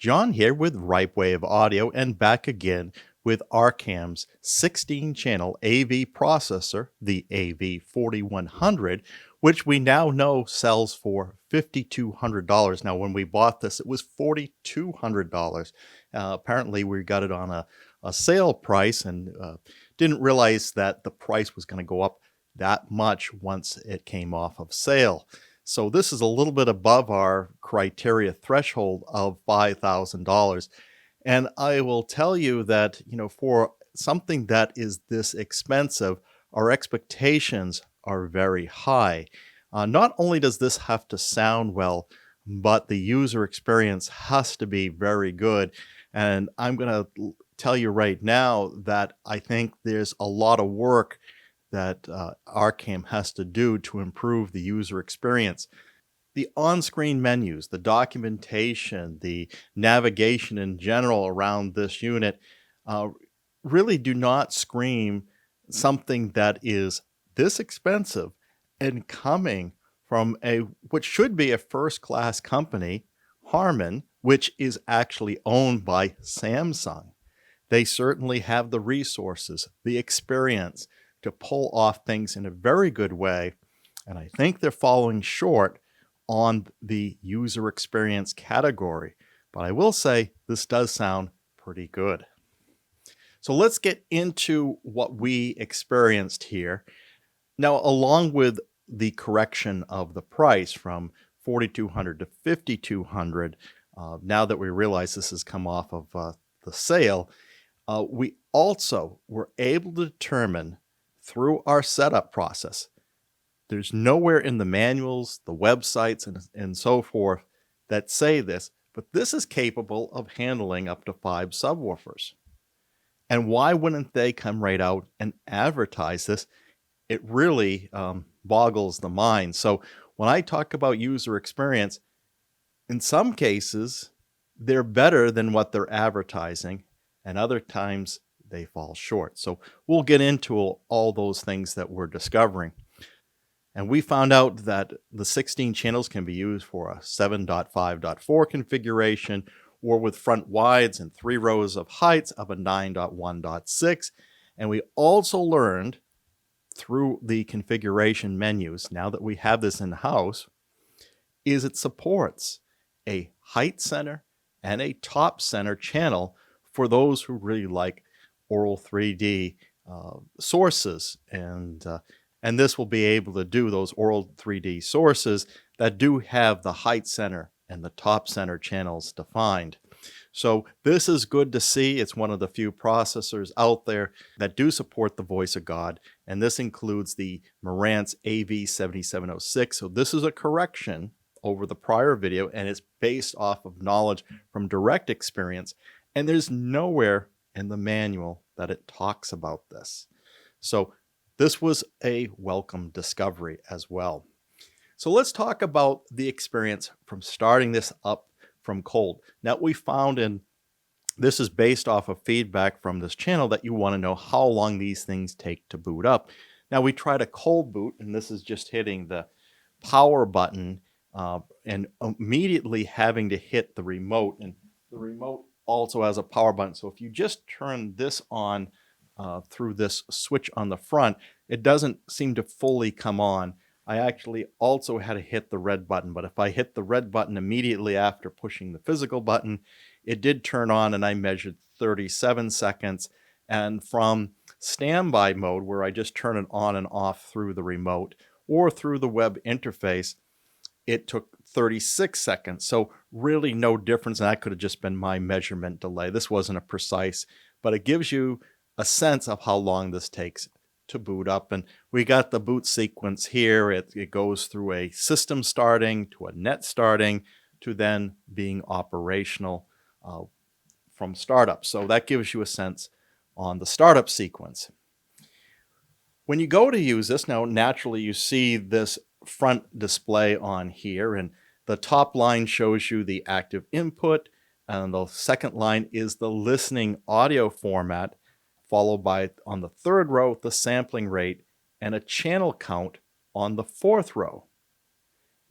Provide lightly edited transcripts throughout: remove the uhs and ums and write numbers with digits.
John here with Ripewave Audio and back again with Arcam's 16-channel AV processor, the AV4100, which we now know sells for $5,200. Now, when we bought this, it was $4,200. Apparently, we got it on a sale price and didn't realize that the price was going to go up that much once it came off of sale. So this is a little bit above our criteria threshold of $5,000. And I will tell you that, for something that is this expensive, our expectations are very high. Not only does this have to sound well, but the user experience has to be very good. And I'm going to tell you right now that I think there's a lot of work that Arcam has to do to improve the user experience. The on-screen menus, the documentation, the navigation in general around this unit really do not scream something that is this expensive and coming from what should be a first-class company, Harman, which is actually owned by Samsung. They certainly have the resources, the experience to pull off things in a very good way, and I think they're falling short on the user experience category. But I will say this does sound pretty good. So let's get into what we experienced here. Now, along with the correction of the price from $4,200 to $5,200, now that we realize this has come off of the sale, we also were able to determine through our setup process, there's nowhere in the manuals, the websites, and so forth that say this, but this is capable of handling up to 5 subwoofers. And why wouldn't they come right out and advertise this? It really boggles the mind. So when I talk about user experience, in some cases, they're better than what they're advertising, and other times they fall short. So we'll get into all those things that we're discovering. And we found out that the 16 channels can be used for a 7.5.4 configuration or with front wides and 3 rows of heights of a 9.1.6. And we also learned through the configuration menus, now that we have this in-house, is it supports a height center and a top center channel for those who really like Aural 3D sources, and this will be able to do those Aural 3D sources that do have the height center and the top center channels defined. So this is good to see. It's one of the few processors out there that do support the voice of God, and this includes the Marantz AV41 So this is a correction over the prior video, and it's based off of knowledge from direct experience, and there's nowhere in the manual that it talks about this. So this was a welcome discovery as well. So let's talk about the experience from starting this up from cold. Now we found, and this is based off of feedback from this channel, that you want to know how long these things take to boot up. Now we tried a cold boot, and this is just hitting the power button and immediately having to hit the remote, and the remote also has a power button. So if you just turn this on through this switch on the front, it doesn't seem to fully come on. I actually also had to hit the red button, but if I hit the red button immediately after pushing the physical button, it did turn on, and I measured 37 seconds. And from standby mode, where I just turn it on and off through the remote or through the web interface, it took 36 seconds. So really no difference. And that could have just been my measurement delay. This wasn't a precise, but it gives you a sense of how long this takes to boot up. And we got the boot sequence here. It goes through a system starting to a net starting to then being operational from startup. So that gives you a sense on the startup sequence. When you go to use this, now naturally you see this front display on here, and the top line shows you the active input, and the second line is the listening audio format, followed by, on the third row, the sampling rate and a channel count on the fourth row.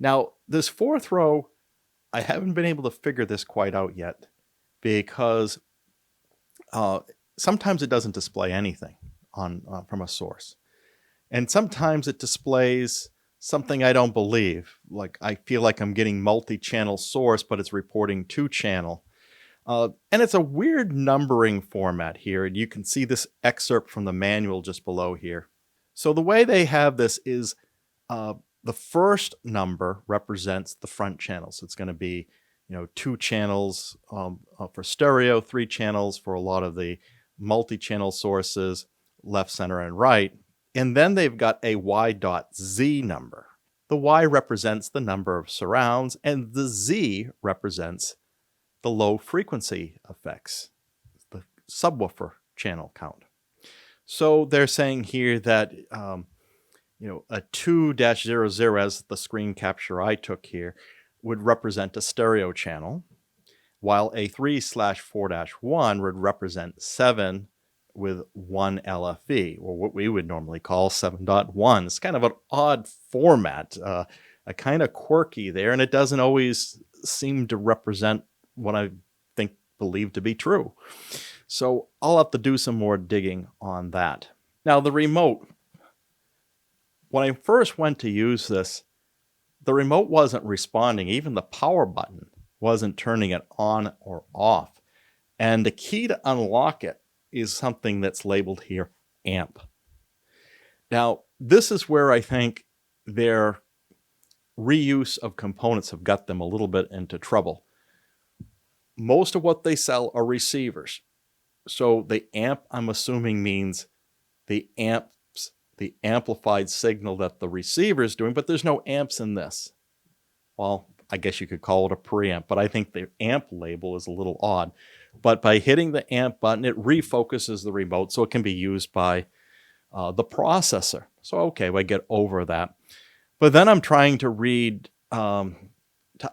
Now, this fourth row, I haven't been able to figure this quite out yet. because sometimes it doesn't display anything on from a source. And sometimes it displays something I don't believe. Like I feel like I'm getting multi-channel source, but it's reporting 2-channel. And it's a weird numbering format here. And you can see this excerpt from the manual just below here. So the way they have this is the first number represents the front channel. So it's going to be, 2 channels for stereo, 3 channels for a lot of the multi-channel sources, left, center, and right. And then they've got a Y.Z number. The Y represents the number of surrounds, and the Z represents the low frequency effects, the subwoofer channel count. So they're saying here that, a 2-00, as the screen capture I took here, would represent a stereo channel, while a 3/4-1 would represent 7 with 1 LFE, or what we would normally call 7.1. It's kind of an odd format, a kind of quirky there, and it doesn't always seem to represent what I believe to be true. So I'll have to do some more digging on that. Now the remote, when I first went to use this, the remote wasn't responding. Even the power button wasn't turning it on or off. And the key to unlock it is something that's labeled here, amp. Now, this is where I think their reuse of components have got them a little bit into trouble. Most of what they sell are receivers. So the amp, I'm assuming, means the amplified signal that the receiver is doing, but there's no amps in this. Well, I guess you could call it a preamp, but I think the amp label is a little odd. But by hitting the amp button, it refocuses the remote so it can be used by the processor. So, okay, I get over that. But then I'm trying to read, to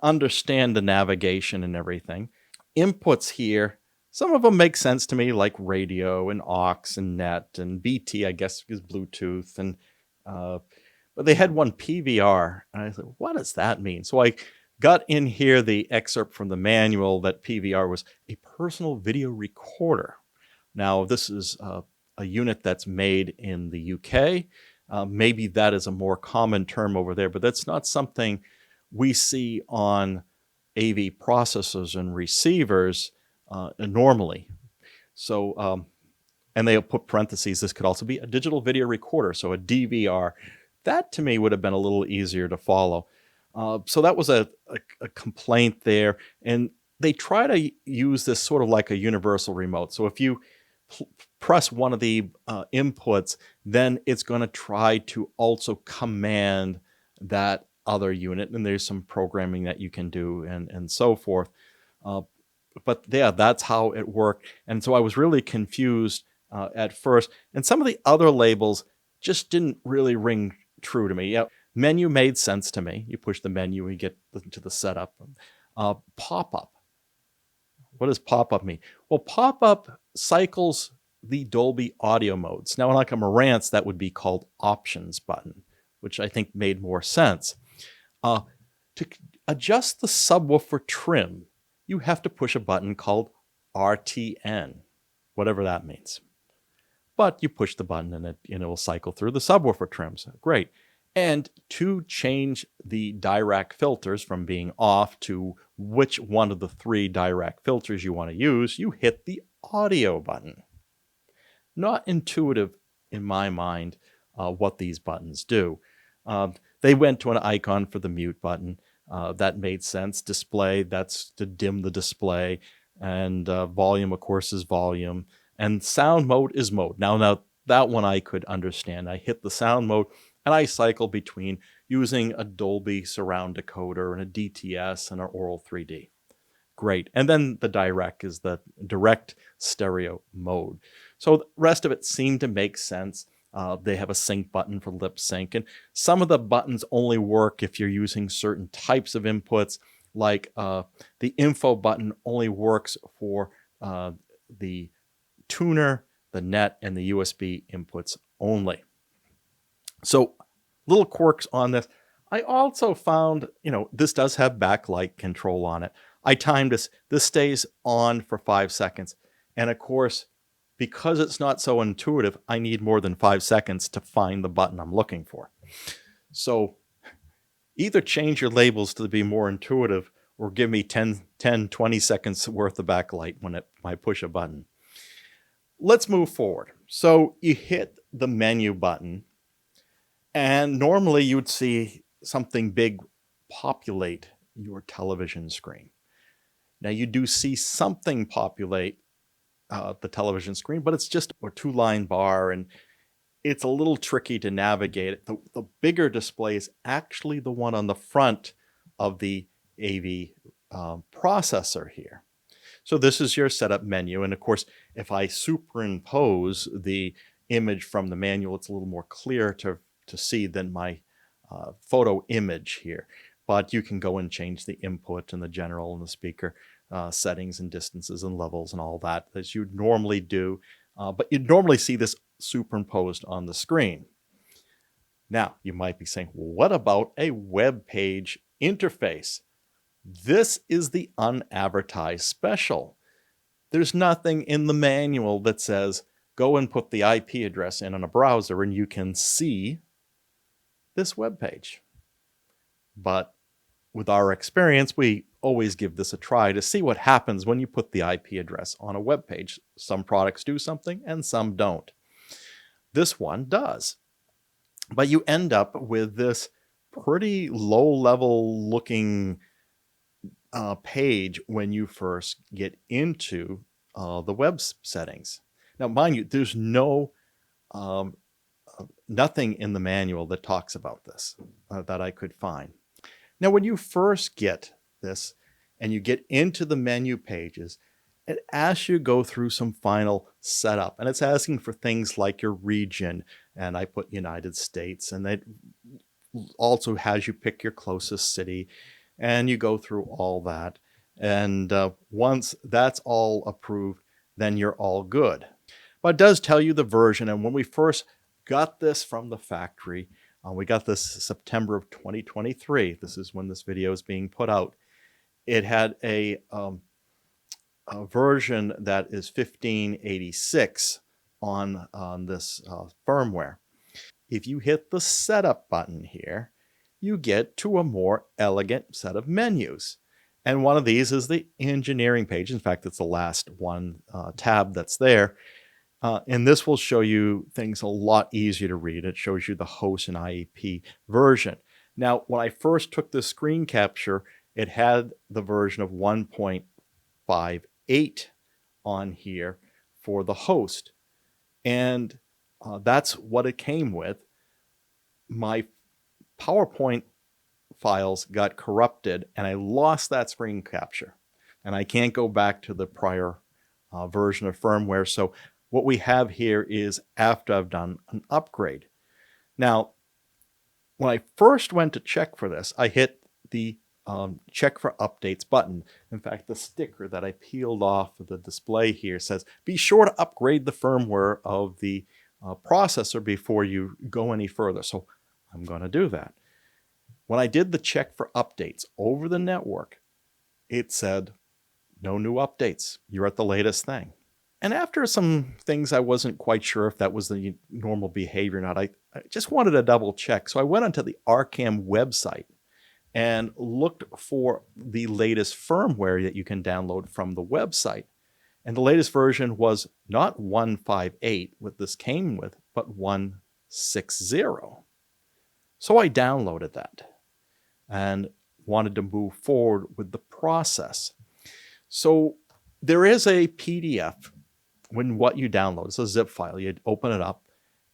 understand the navigation and everything. Inputs here, some of them make sense to me, like radio and aux and net, and BT, I guess, is Bluetooth. And but they had one PVR, and I said, what does that mean? So I got in here the excerpt from the manual that PVR was a personal video recorder. Now, this is a unit that's made in the UK. Maybe that is a more common term over there, but that's not something we see on AV processors and receivers normally. So, and they'll put parentheses, this could also be a digital video recorder, so a DVR. That to me would have been a little easier to follow. So that was a complaint there. And they try to use this sort of like a universal remote. So if you press one of the inputs, then it's going to try to also command that other unit. And there's some programming that you can do and so forth. But yeah, that's how it worked. And so I was really confused at first. And some of the other labels just didn't really ring true to me. Yeah, menu made sense to me. You push the menu and you get to the setup. Pop-up. What does pop-up mean? Well, pop-up cycles the Dolby audio modes. Now, like a Marantz, that would be called options button, which I think made more sense. To adjust the subwoofer trim, you have to push a button called RTN, whatever that means. But you push the button and it will cycle through the subwoofer trims. Great. And to change the Dirac filters from being off to which one of the 3 Dirac filters you want to use, you hit the audio button. Not intuitive in my mind what these buttons do. They went to an icon for the mute button. That made sense. Display, that's to dim the display. And volume, of course, is volume. And sound mode is mode. Now that one I could understand. I hit the sound mode and I cycle between using a Dolby surround decoder and a DTS and an Aural 3D. Great. And then the Dirac is the direct stereo mode. So the rest of it seemed to make sense. They have a sync button for lip sync. And some of the buttons only work if you're using certain types of inputs, like the info button only works for the tuner, the net, and the USB inputs only. So little quirks on this. I also found, this does have backlight control on it. I timed this. This stays on for 5 seconds. And of course, because it's not so intuitive, I need more than 5 seconds to find the button I'm looking for. So either change your labels to be more intuitive or give me 10, 20 seconds worth of backlight when I push a button. Let's move forward. So you hit the menu button, and normally you would see something big populate your television screen. Now you do see something populate the television screen, but it's just a 2-line bar, and it's a little tricky to navigate it. The bigger display is actually the one on the front of the AV processor here. So this is your setup menu. And of course, if I superimpose the image from the manual, it's a little more clear to see than my photo image here. But you can go and change the input and the general and the speaker settings and distances and levels and all that as you'd normally do. But you'd normally see this superimposed on the screen. Now, you might be saying, well, what about a web page interface? This is the unadvertised special. There's nothing in the manual that says, go and put the IP address in on a browser and you can see this web page. But with our experience, we always give this a try to see what happens when you put the IP address on a web page. Some products do something and some don't. This one does. But you end up with this pretty low-level looking page when you first get into the web settings. Now, mind you, there's nothing in the manual that talks about this that I could find. Now, when you first get this and you get into the menu pages, it asks you to go through some final setup, and it's asking for things like your region, and I put United States, and it also has you pick your closest city, and you go through all that. And once that's all approved, then you're all good. But it does tell you the version, and when we first got this from the factory, we got this September of 2023. This is when this video is being put out. It had a version that is 1586 on this firmware. If you hit the setup button here, you get to a more elegant set of menus. And one of these is the engineering page. In fact, it's the last one tab that's there. And this will show you things a lot easier to read. It shows you the host and IEP version. Now, when I first took the screen capture, it had the version of 1.58 on here for the host. And that's what it came with. My PowerPoint files got corrupted and I lost that screen capture. And I can't go back to the prior version of firmware. So what we have here is after I've done an upgrade. Now, when I first went to check for this, I hit the check for updates button. In fact, the sticker that I peeled off of the display here says, be sure to upgrade the firmware of the processor before you go any further. So I'm going to do that. When I did the check for updates over the network, it said, no new updates. You're at the latest thing. And after some things I wasn't quite sure if that was the normal behavior or not, I just wanted to double check. So I went onto the Arcam website and looked for the latest firmware that you can download from the website. And the latest version was not 158, what this came with, but 160. So I downloaded that and wanted to move forward with the process. So there is a PDF when what you download. It's a zip file. You open it up,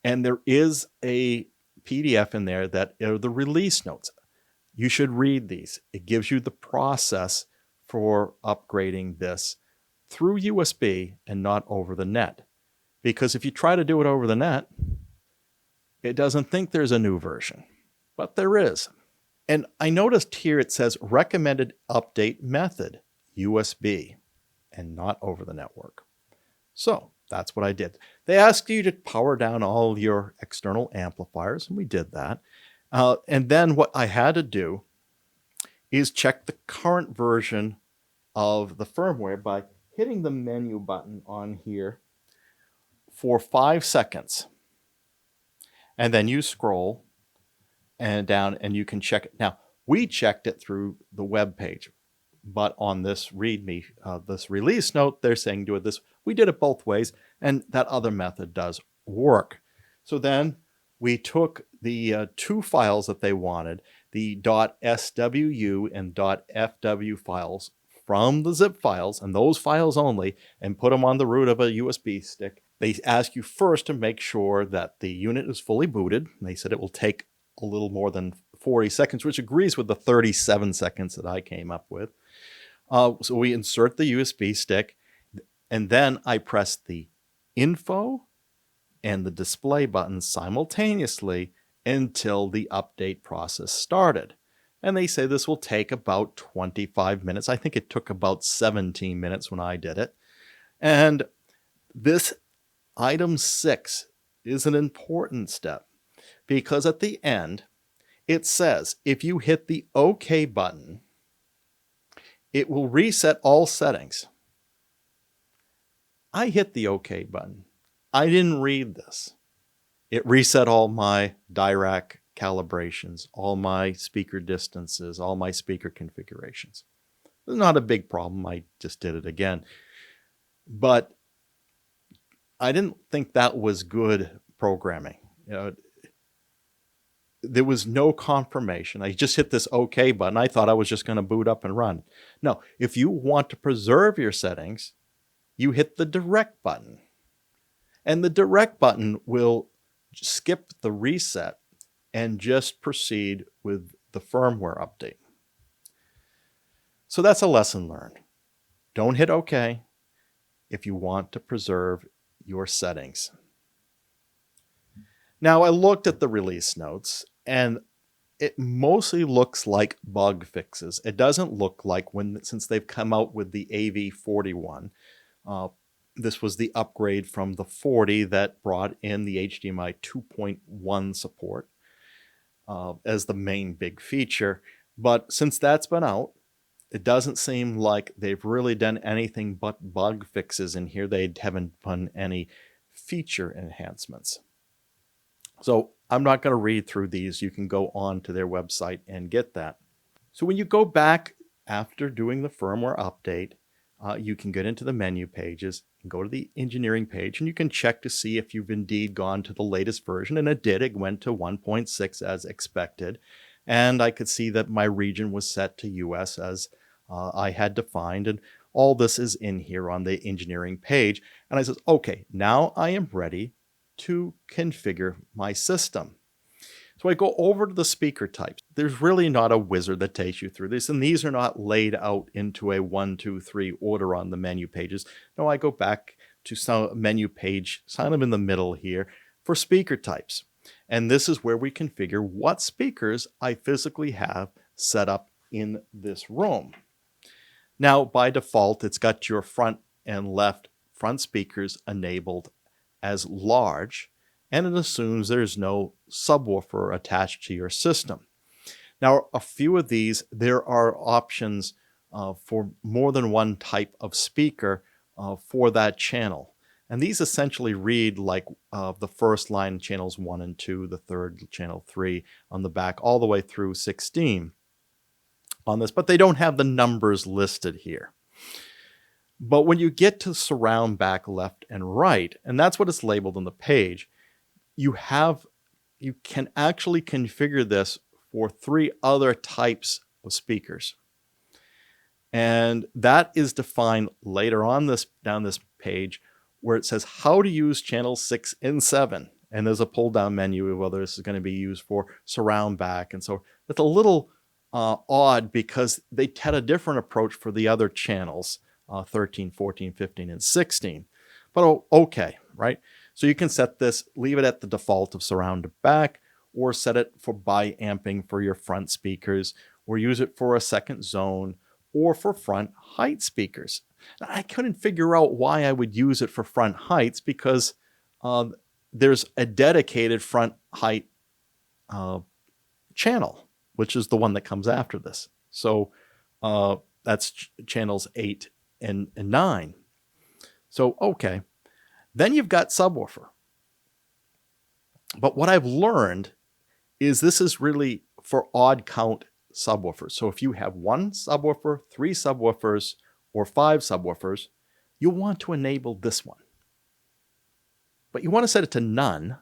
and there is a PDF in there that are the release notes. You should read these. It gives you the process for upgrading this through USB and not over the net. Because if you try to do it over the net, it doesn't think there's a new version, but there is. And I noticed here it says recommended update method, USB, and not over the network. So that's what I did. They ask you to power down all your external amplifiers, and we did that. And then what I had to do is check the current version of the firmware by hitting the menu button on here for 5 seconds. And then you scroll and down and you can check it. Now, we checked it through the web page, but on this README, this release note, they're saying do it this. We did it both ways, and that other method does work. So then we took the 2 files that they wanted, the .swu and .fw files from the zip files, and those files only, and put them on the root of a USB stick. They ask you first to make sure that the unit is fully booted. They said it will take a little more than 40 seconds, which agrees with the 37 seconds that I came up with. So we insert the USB stick, and then I press the info and the display buttons simultaneously until the update process started. And they say this will take about 25 minutes. I think it took about 17 minutes when I did it. And this item 6 is an important step because at the end, it says if you hit the OK button, it will reset all settings. I hit the OK button. I didn't read this. It reset all my Dirac calibrations, all my speaker distances, all my speaker configurations. It's not a big problem. I just did it again. But I didn't think that was good programming. There was no confirmation. I just hit this OK button. I thought I was just going to boot up and run. No, if you want to preserve your settings, you hit the direct button. And the direct button will skip the reset and just proceed with the firmware update. So that's a lesson learned. Don't hit OK if you want to preserve your settings. Now, I looked at the release notes, and it mostly looks like bug fixes. It doesn't look like since they've come out with the AV41. This was the upgrade from the 40 that brought in the HDMI 2.1 support as the main big feature. But since that's been out, it doesn't seem like they've really done anything but bug fixes in here. They haven't done any feature enhancements. So I'm not going to read through these. You can go on to their website and get that. So when you go back after doing the firmware update, you can get into the menu pages and go to the engineering page, and you can check to see if you've indeed gone to the latest version. And it did. It went to 1.6 as expected. And I could see that my region was set to US as I had defined. And all this is in here on the engineering page. And I says, okay, now I am ready to configure my system. So I go over to the speaker types. There's really not a wizard that takes you through this, and these are not laid out into a 1, 2, 3 order on the menu pages. No, I go back to some menu page, kind of in the middle here, for speaker types. And this is where we configure what speakers I physically have set up in this room. Now, by default, it's got your front and left front speakers enabled as large, and it assumes there's no subwoofer attached to your system. Now, a few of these, there are options for more than one type of speaker for that channel. And these essentially read like the first line channels 1 and 2, the third channel 3 on the back, all the way through 16 on this, but they don't have the numbers listed here. But when you get to surround back left and right, and that's what it's labeled on the page, you can actually configure this for 3 other types of speakers. And that is defined later on down this page where it says how to use channels 6 and 7. And there's a pull down menu of whether this is going to be used for surround back. And so it's a little odd because they had a different approach for the other channels, 13, 14, 15, and 16. But okay, right? So you can set this, leave it at the default of surround back, or set it for bi-amping for your front speakers, or use it for a second zone, or for front height speakers. Now, I couldn't figure out why I would use it for front heights because there's a dedicated front height channel, which is the one that comes after this. So That's channels 8 and 9. So, okay. Then you've got subwoofer. But what I've learned is this is really for odd count subwoofers. So if you have 1 subwoofer, 3 subwoofers, or 5 subwoofers, you'll want to enable this one. But you want to set it to none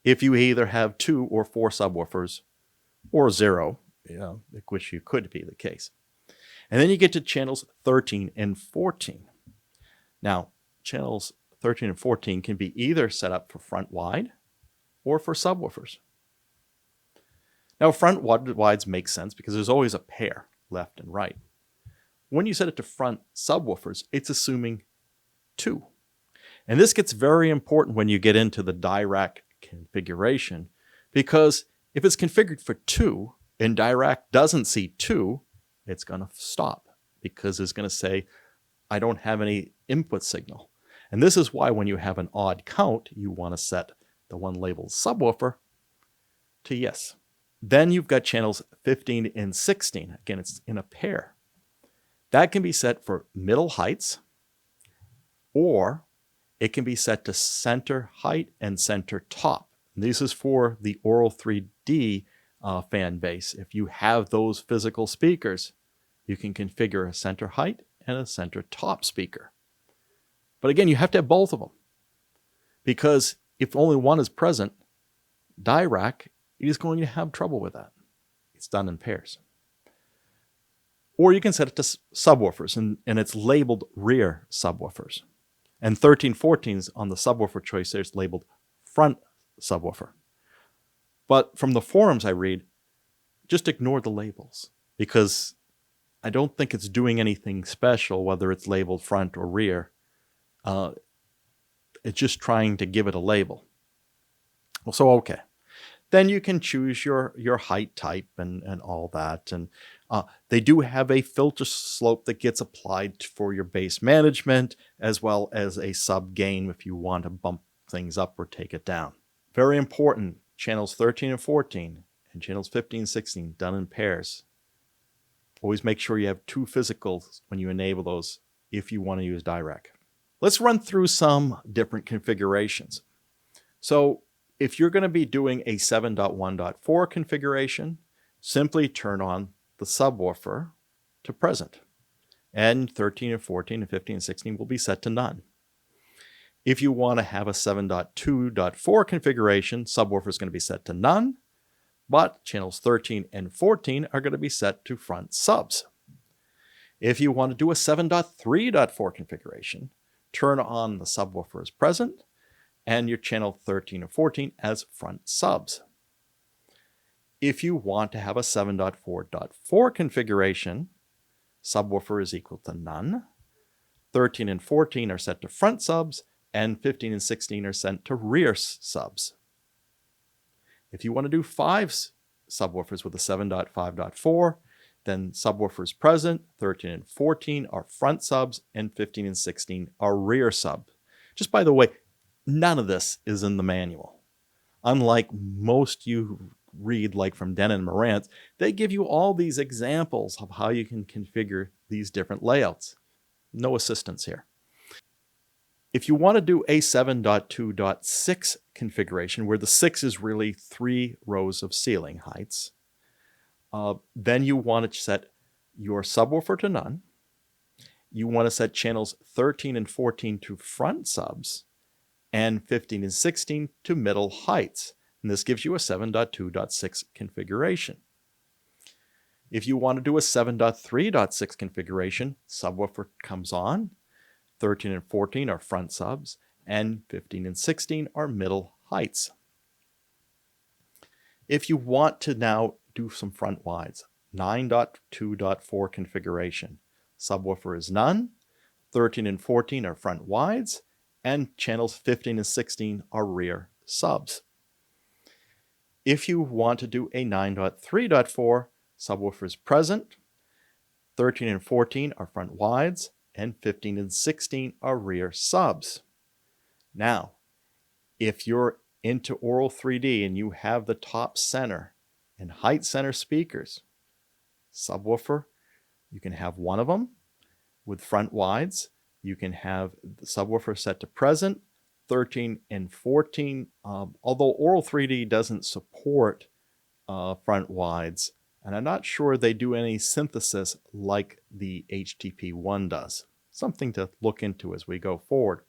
if you either have 2 or 4 subwoofers, or 0, which you could be the case. And then you get to channels 13 and 14. Now, channels 13 and 14 can be either set up for front wide or for subwoofers. Now, front wides make sense because there's always a pair, left and right. When you set it to front subwoofers, it's assuming 2. And this gets very important when you get into the Dirac configuration, because if it's configured for 2 and Dirac doesn't see 2, it's going to stop because it's going to say, I don't have any input signal. And this is why when you have an odd count, you want to set the one labeled subwoofer to yes. Then you've got channels 15 and 16. Again, it's in a pair. That can be set for middle heights, or it can be set to center height and center top. And this is for the Auro 3D fan base. If you have those physical speakers, you can configure a center height and a center top speaker. But again, you have to have both of them, because if only one is present, Dirac is going to have trouble with that. It's done in pairs. Or you can set it to subwoofers, and it's labeled rear subwoofers. And 1314's on the subwoofer choice there is labeled front subwoofer. But from the forums I read, just ignore the labels, because I don't think it's doing anything special whether it's labeled front or rear. It's just trying to give it a label. Well, so okay. Then you can choose your height type and all that. And they do have a filter slope that gets applied for your bass management, as well as a sub gain if you want to bump things up or take it down. Very important, channels 13 and 14 and channels 15 and 16 done in pairs. Always make sure you have 2 physicals when you enable those if you want to use Dirac. Let's run through some different configurations. So if you're going to be doing a 7.1.4 configuration, simply turn on the subwoofer to present. And 13 and 14 and 15 and 16 will be set to none. If you want to have a 7.2.4 configuration, subwoofer is going to be set to none, but channels 13 and 14 are going to be set to front subs. If you want to do a 7.3.4 configuration, turn on the subwoofer as present, and your channel 13 or 14 as front subs. If you want to have a 7.4.4 configuration, subwoofer is equal to none, 13 and 14 are set to front subs, and 15 and 16 are sent to rear subs. If you want to do 5 subwoofers with a 7.5.4, then subwoofers present, 13 and 14 are front subs, and 15 and 16 are rear sub. Just by the way, none of this is in the manual. Unlike most you read, like from Denon and Marantz, they give you all these examples of how you can configure these different layouts. No assistance here. If you want to do a 7.2.6 configuration, where the 6 is really 3 rows of ceiling heights, then you want to set your subwoofer to none. You want to set channels 13 and 14 to front subs, and 15 and 16 to middle heights. And this gives you a 7.2.6 configuration. If you want to do a 7.3.6 configuration, subwoofer comes on, 13 and 14 are front subs, and 15 and 16 are middle heights. If you want to now do some front wides, 9.2.4 configuration, subwoofer is none, 13 and 14 are front wides, and channels 15 and 16 are rear subs. If you want to do a 9.3.4, subwoofer is present, 13 and 14 are front wides, and 15 and 16 are rear subs. Now, if you're into Auro 3D and you have the top center and height center speakers, subwoofer You can have one of them with front wides. You can have the subwoofer set to present, 13 and 14. Although Auro 3D doesn't support front wides, and I'm not sure they do any synthesis like the HTP-1 does. Something to look into as we go forward.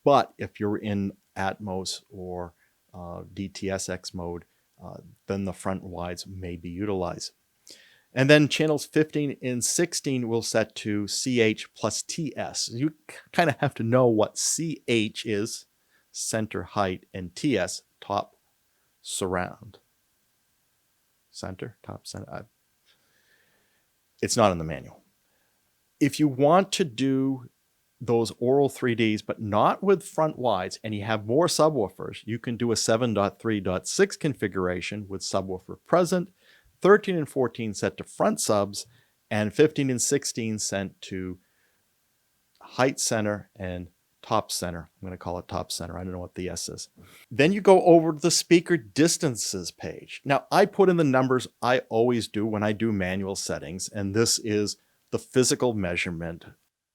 But if you're in Atmos or DTSX mode, then the front wides may be utilized. And then channels 15 and 16 will set to CH plus TS. You kind of have to know what CH is, center height, and TS, top surround. Center, top center. It's not in the manual. If you want to do those Auro 3Ds, but not with front wides, and you have more subwoofers, you can do a 7.3.6 configuration with subwoofer present, 13 and 14 set to front subs, and 15 and 16 sent to height center and top center. I'm going to call it top center. I don't know what the S is. Then you go over to the speaker distances page. Now, I put in the numbers I always do when I do manual settings, and this is the physical measurement.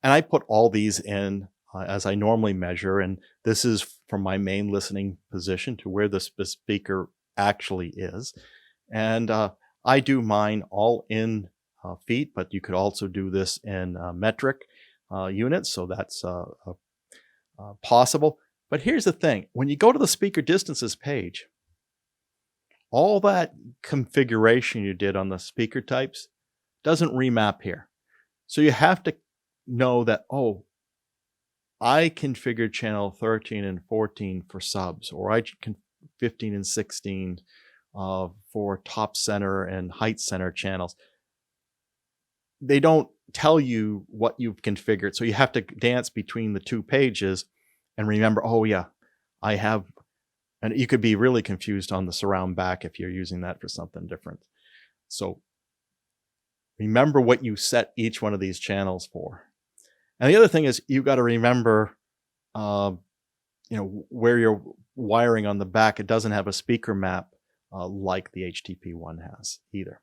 And I put all these in as I normally measure, and this is from my main listening position to where the speaker actually is. And I do mine all in feet, but you could also do this in metric units, so that's possible. But here's the thing. When you go to the speaker distances page, all that configuration you did on the speaker types doesn't remap here. So you have to know that, oh, I configured channel 13 and 14 for subs, or I can 15 and 16 for top center and height center channels. They don't tell you what you've configured, so you have to dance between the two pages and remember, oh yeah, I have, and you could be really confused on the surround back if you're using that for something different. So remember what you set each one of these channels for. And the other thing is you got to remember, where you're wiring on the back. It doesn't have a speaker map like the HTP-1 has either.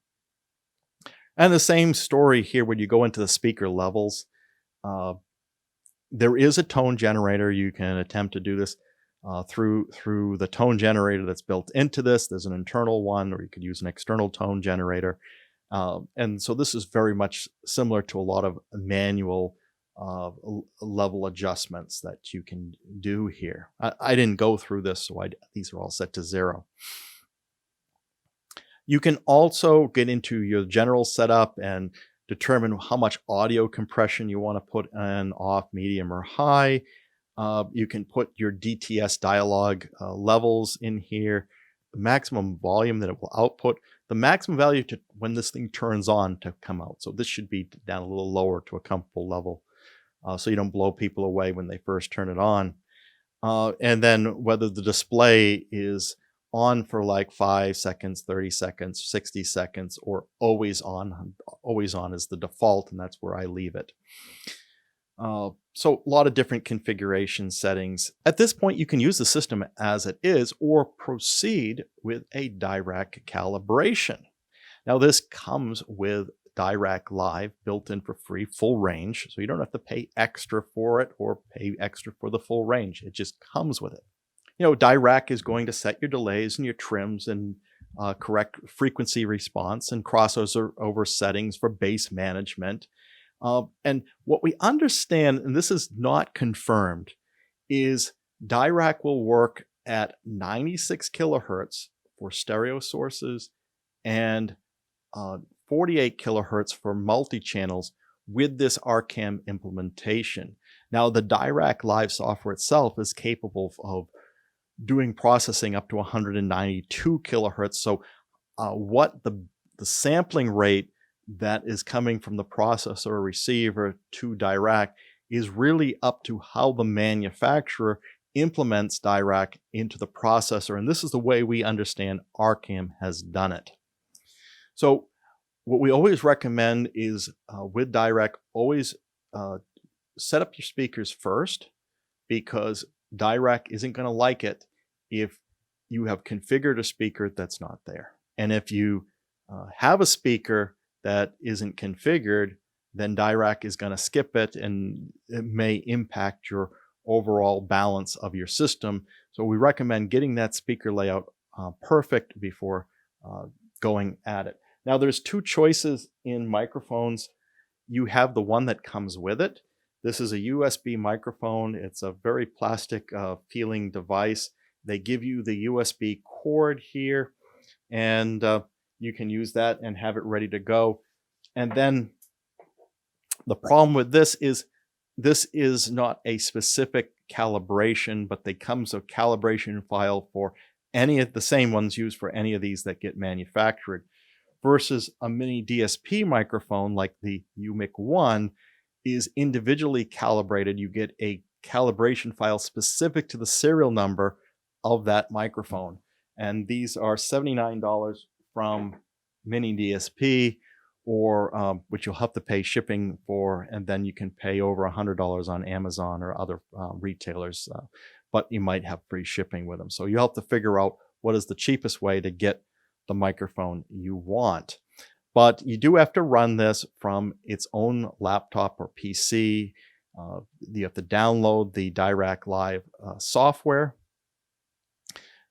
And the same story here when you go into the speaker levels. There is a tone generator. You can attempt to do this through the tone generator that's built into this. There's an internal one, or you could use an external tone generator. And so this is very much similar to a lot of manual level adjustments that you can do here. I didn't go through this, so these are all set to 0. You can also get into your general setup and determine how much audio compression you want to put in, off, medium, or high. You can put your DTS dialogue levels in here, the maximum volume that it will output, the maximum value to when this thing turns on to come out. So this should be down a little lower to a comfortable level, so you don't blow people away when they first turn it on. And then whether the display is on for like 5 seconds, 30 seconds, 60 seconds, or always on. Always on is the default, and that's where I leave it. So a lot of different configuration settings. At this point, you can use the system as it is or proceed with a Dirac calibration. Now, this comes with Dirac Live built in for free, full range, so you don't have to pay extra for it or pay extra for the full range. It just comes with it. Dirac is going to set your delays and your trims and correct frequency response and crossover settings for bass management. And what we understand, and this is not confirmed, is Dirac will work at 96 kilohertz for stereo sources and 48 kilohertz for multi-channels with this Arcam implementation. Now, the Dirac Live software itself is capable of doing processing up to 192 kilohertz. So what the sampling rate that is coming from the processor or receiver to Dirac is really up to how the manufacturer implements Dirac into the processor. And this is the way we understand Arcam has done it. So what we always recommend is with Dirac, always set up your speakers first, because Dirac isn't going to like it if you have configured a speaker that's not there. And if you have a speaker that isn't configured, then Dirac is going to skip it, and it may impact your overall balance of your system. So we recommend getting that speaker layout perfect before going at it. Now there's two choices in microphones. You have the one that comes with it. This is a USB microphone. It's a very plastic feeling device. They give you the USB cord here, and you can use that and have it ready to go. And then the problem with this is not a specific calibration, but they come with a calibration file for any of the same ones used for any of these that get manufactured, versus a mini DSP microphone like the UMIC-1 is individually calibrated. You get a calibration file specific to the serial number of that microphone. And these are $79 from mini DSP, or which you'll have to pay shipping for, and then you can pay over $100 on Amazon or other retailers, but you might have free shipping with them. So you have to figure out what is the cheapest way to get the microphone you want. But you do have to run this from its own laptop or PC. You have to download the Dirac Live software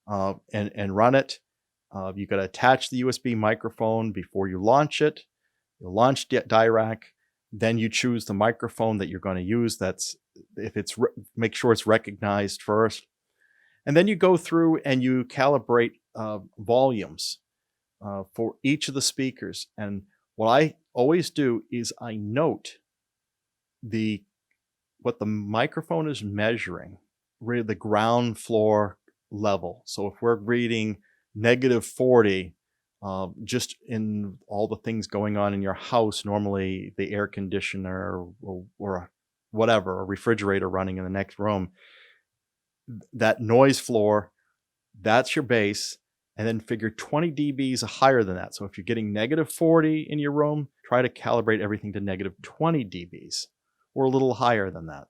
and run it. You got to attach the USB microphone before you launch it. You launch Dirac, then you choose the microphone that you're going to use. That's if it's make sure it's recognized first, and then you go through and you calibrate volumes for each of the speakers. And what I always do is I note what the microphone is measuring, really the ground floor level. So if we're reading -40, just in all the things going on in your house, normally the air conditioner or whatever, a refrigerator running in the next room, that noise floor, that's your base. And then figure 20 dBs higher than that. So if you're getting -40 in your room, try to calibrate everything to -20 dBs or a little higher than that.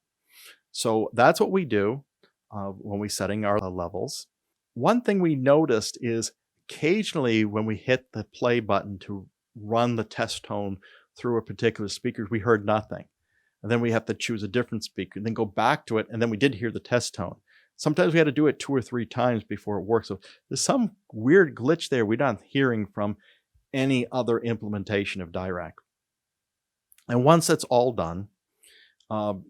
So that's what we do when we're setting our levels. One thing we noticed is occasionally when we hit the play button to run the test tone through a particular speaker, we heard nothing. And then we have to choose a different speaker and then go back to it. And then we did hear the test tone. Sometimes we had to do it 2 or 3 times before it worked. So there's some weird glitch there we're not hearing from any other implementation of Dirac. And once that's all done,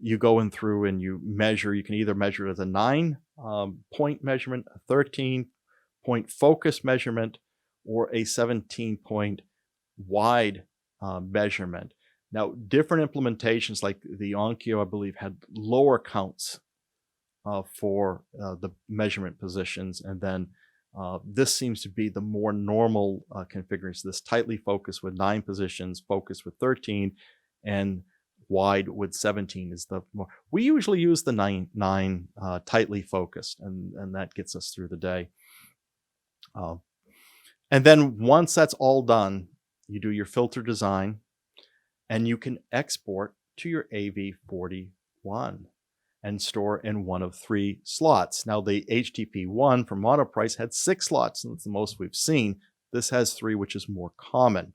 you go in through and you measure. You can either measure it as a 9-point measurement, a 13-point focus measurement, or a 17-point wide measurement. Now, different implementations like the Onkyo, I believe, had lower counts for the measurement positions. And then this seems to be the more normal configuration. This tightly focused with 9 positions, focused with 13, and wide with 17 is the more. We usually use the 9 tightly focused, and that gets us through the day. And then once that's all done, you do your filter design, and you can export to your AV41 and store in one of 3 slots. Now, the HTP-1 from Monoprice had 6 slots, and it's the most we've seen. This has 3, which is more common.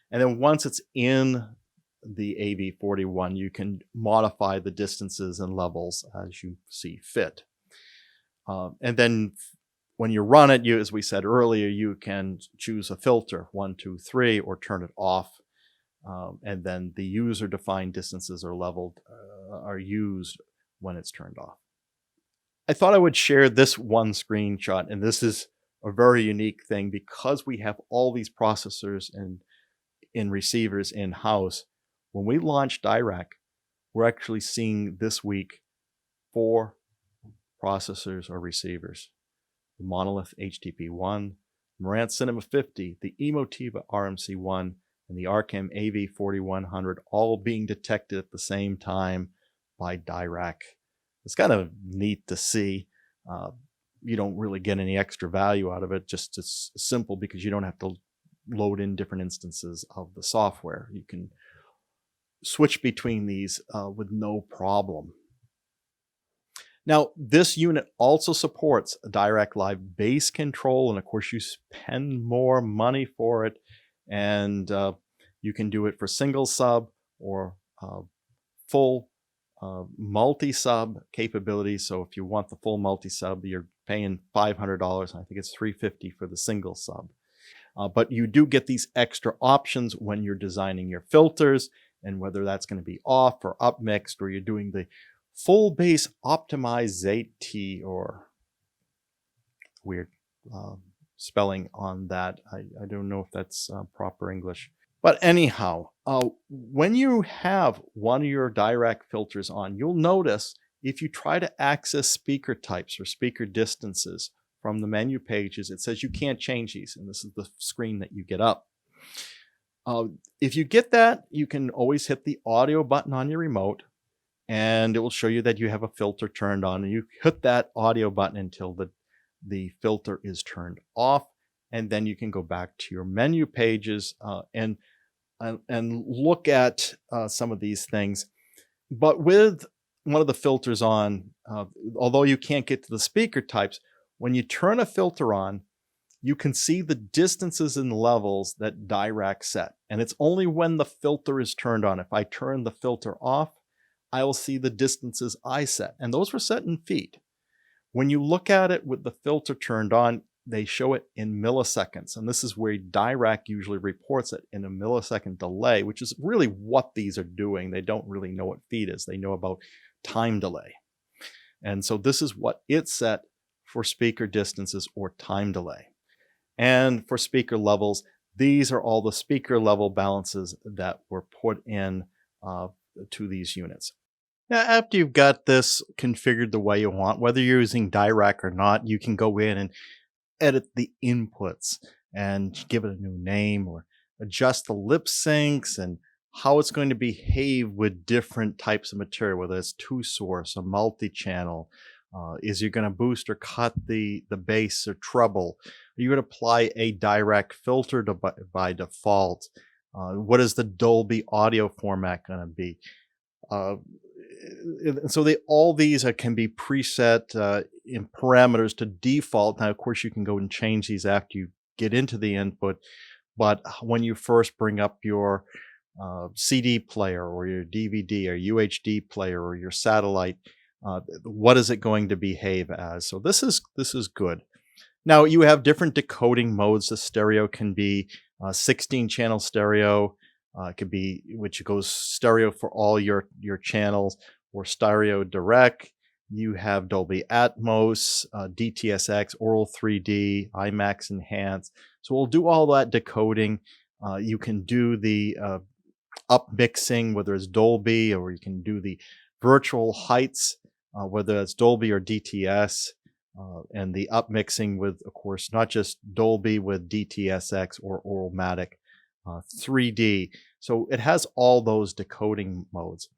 And then once it's in the AV41, you can modify the distances and levels as you see fit. And then when you run it, as we said earlier, you can choose a filter, 1, 2, 3, or turn it off. And then the user-defined distances are leveled, are used when it's turned off. I thought I would share this one screenshot, and this is a very unique thing because we have all these processors and receivers in-house. When we launch Dirac, we're actually seeing this week 4 processors or receivers: the Monolith HTP-1, Marantz Cinema 50, the Emotiva RMC1, and the Arcam AV4100, all being detected at the same time by Dirac. It's kind of neat to see. You don't really get any extra value out of it. Just it's simple because you don't have to load in different instances of the software. You can switch between these with no problem. Now, this unit also supports a Dirac Live bass control, and of course you spend more money for it, and You can do it for single sub or full multi-sub capability. So if you want the full multi-sub, you're paying $500. I think it's $350 for the single sub. But you do get these extra options when you're designing your filters, and whether that's going to be off or up mixed, or you're doing the full base optimization, or weird spelling on that. I don't know if that's proper English. But anyhow, when you have one of your Dirac filters on, you'll notice if you try to access speaker types or speaker distances from the menu pages, it says you can't change these, and this is the screen that you get up. If you get that, you can always hit the audio button on your remote, and it will show you that you have a filter turned on, and you hit that audio button until the filter is turned off, and then you can go back to your menu pages and look at some of these things. But with one of the filters on, although you can't get to the speaker types, when you turn a filter on, you can see the distances and levels that Dirac set. And it's only when the filter is turned on. If I turn the filter off, I will see the distances I set. And those were set in feet. When you look at it with the filter turned on, they show it in milliseconds. And this is where Dirac usually reports it in a millisecond delay, which is really what these are doing. They don't really know what feet is. They know about time delay. And so this is what it set for speaker distances or time delay. And for speaker levels, these are all the speaker level balances that were put in to these units. Now, after you've got this configured the way you want, whether you're using Dirac or not, you can go in and edit the inputs and give it a new name, or adjust the lip syncs and how it's going to behave with different types of material, whether it's two source, a multi-channel. Is you going to boost or cut the bass or treble? Are you going to apply a Dirac filter by default? What is the Dolby audio format going to be? So all these can be preset in parameters to default. Now, of course, you can go and change these after you get into the input. But when you first bring up your CD player or your DVD or UHD player or your satellite, what is it going to behave as? So this is good. Now you have different decoding modes. The stereo can be 16 channel stereo. It could be, which goes stereo for all your channels, or stereo direct. You have Dolby Atmos, DTSX, Aural 3D, IMAX Enhanced. So we'll do all that decoding. You can do the up mixing, whether it's Dolby, or you can do the virtual heights, whether it's Dolby or DTS, and the up mixing with, of course, not just Dolby, with DTSX or Auro-matic 3D. So it has all those decoding modes.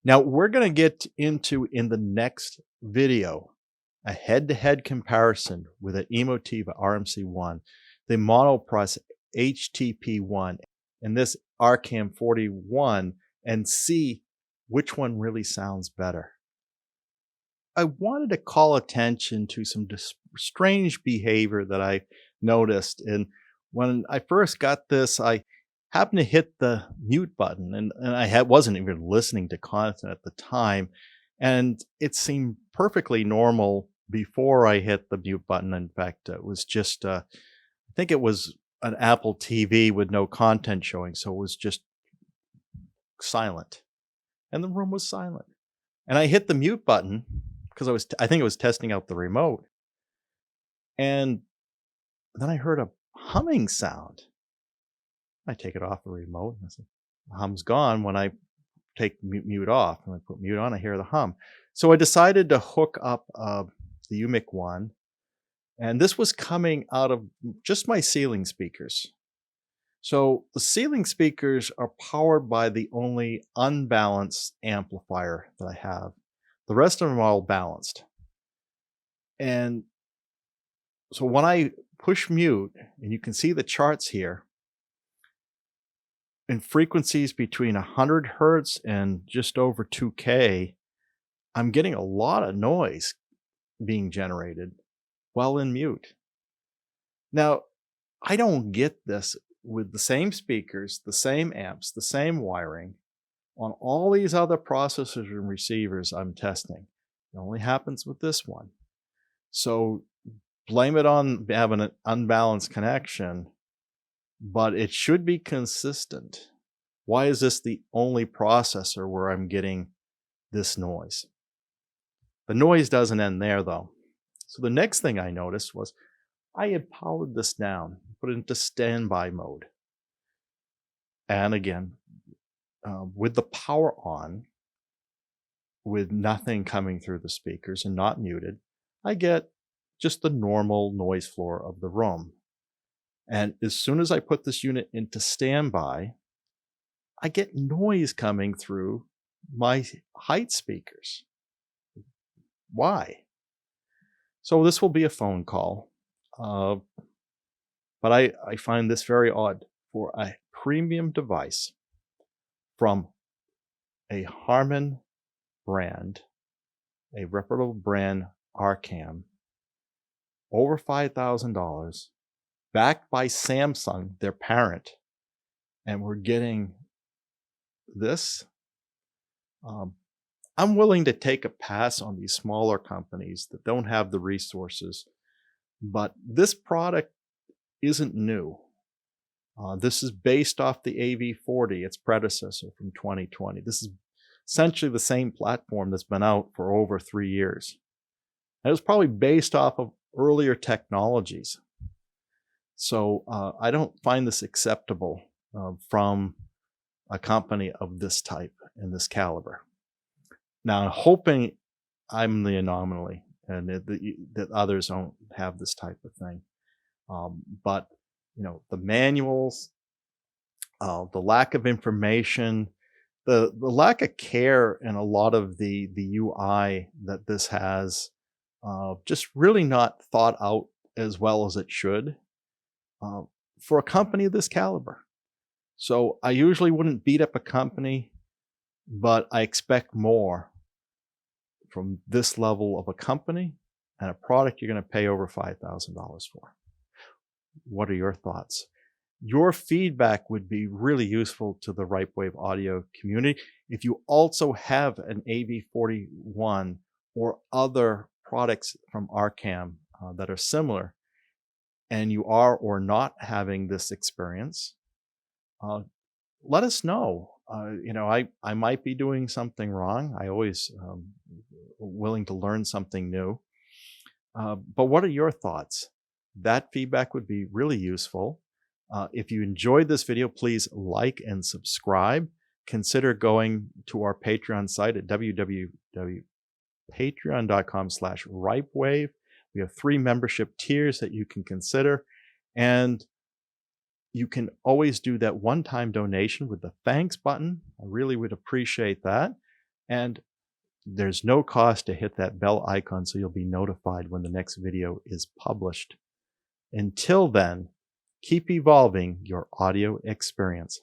Now we're going to get into, in the next video, a head-to-head comparison with an Emotiva RMC1, the Monoprice HTP-1, and this Arcam 41, and see which one really sounds better. I wanted to call attention to some strange behavior that I noticed. And when I first got this, I happened to hit the mute button, and I wasn't even listening to content at the time. And it seemed perfectly normal before I hit the mute button. In fact, it was just, I think it was an Apple TV with no content showing. So it was just silent, and the room was silent. And I hit the mute button because I think it was testing out the remote. And then I heard a humming sound. I take it off the remote, and the hum's gone. When I take mute off, and I put mute on, I hear the hum. So I decided to hook up the UMIC one, and this was coming out of just my ceiling speakers. So the ceiling speakers are powered by the only unbalanced amplifier that I have. The rest of them are all balanced. And so when I push mute, and you can see the charts here, in frequencies between 100 hertz and just over 2K, I'm getting a lot of noise being generated while in mute. Now, I don't get this with the same speakers, the same amps, the same wiring on all these other processors and receivers I'm testing. It only happens with this one. So blame it on having an unbalanced connection, but it should be consistent. Why is this the only processor where I'm getting this noise? The noise doesn't end there though. So the next thing I noticed was I had powered this down, put it into standby mode. And again, with the power on, with nothing coming through the speakers and not muted, I get just the normal noise floor of the room. And as soon as I put this unit into standby, I get noise coming through my height speakers. Why? So this will be a phone call, but I find this very odd for a premium device from a Harman brand, a reputable brand, Arcam, over $5,000, backed by Samsung, their parent, and we're getting this. I'm willing to take a pass on these smaller companies that don't have the resources, but this product isn't new. This is based off the AV40, its predecessor from 2020. This is essentially the same platform that's been out for over 3 years. And it was probably based off of earlier technologies. So I don't find this acceptable from a company of this type and this caliber. Now, I'm hoping I'm the anomaly and that others don't have this type of thing. But, you know, the manuals, the lack of information, the lack of care in a lot of the UI that this has, just really not thought out as well as it should for a company of this caliber. So I usually wouldn't beat up a company, but I expect more from this level of a company and a product you're going to pay over $5,000 for. What are your thoughts? Your feedback would be really useful to the Ripewave audio community. If you also have an AV41 or other products from Arcam that are similar, and you are or not having this experience, let us know. You know, I might be doing something wrong. I always willing to learn something new. But what are your thoughts? That feedback would be really useful. If you enjoyed this video, please like and subscribe. Consider going to our Patreon site at www.patreon.com/Ripewave. We have 3 membership tiers that you can consider. And you can always do that one-time donation with the thanks button. I really would appreciate that. And there's no cost to hit that bell icon so you'll be notified when the next video is published. Until then, keep evolving your audio experience.